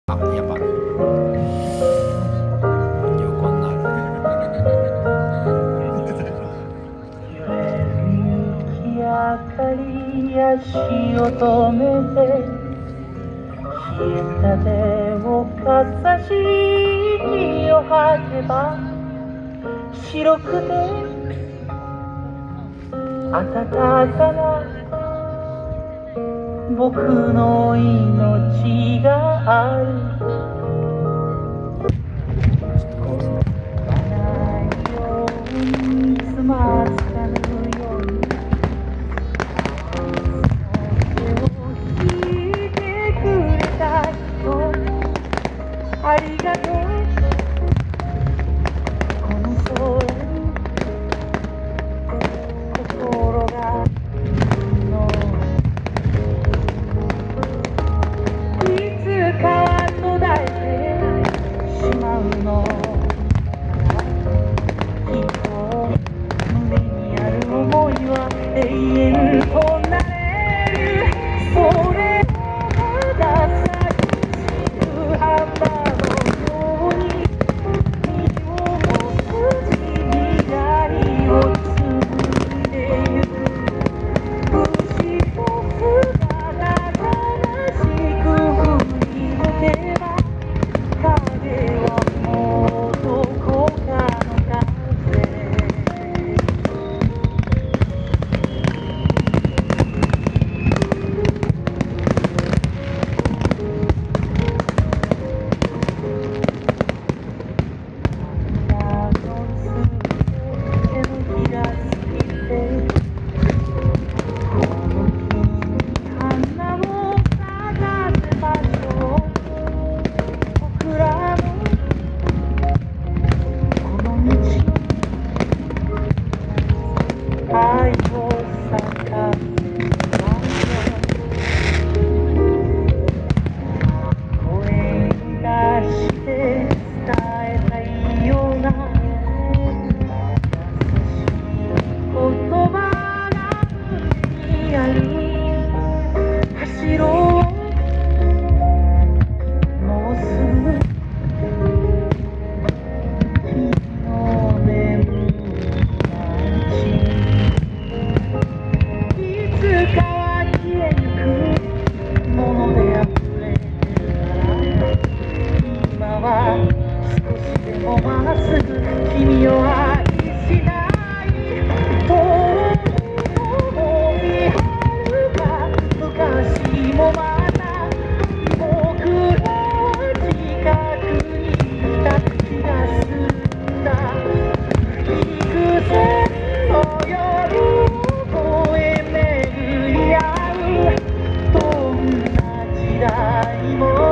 やっぱ横になる。月明かり足を止めて冷えた手をかざし息を吐けば白くて暖かな僕の命があるないようにつまずかぬように手を引いてくれた人ありがとうこの空に心がのいつかは途絶えてしまうの胸にある想いは永遠となれるそれをまだ咲きしく花のように身を落ち未来を紡いでゆく牛と姿悲しく振り向けば影はもうどこかの風愛を咲かせ声に出して伝えたいような優しい言葉が胸にある走ろうもうすぐ君の眠るいつかは消えゆくものであふれてるなら今は少しでもまっすぐ君を愛したい遠い遥か昔もまた僕らは近くにいた気がするんだ幾千の夜を越え巡り合うどんな時代も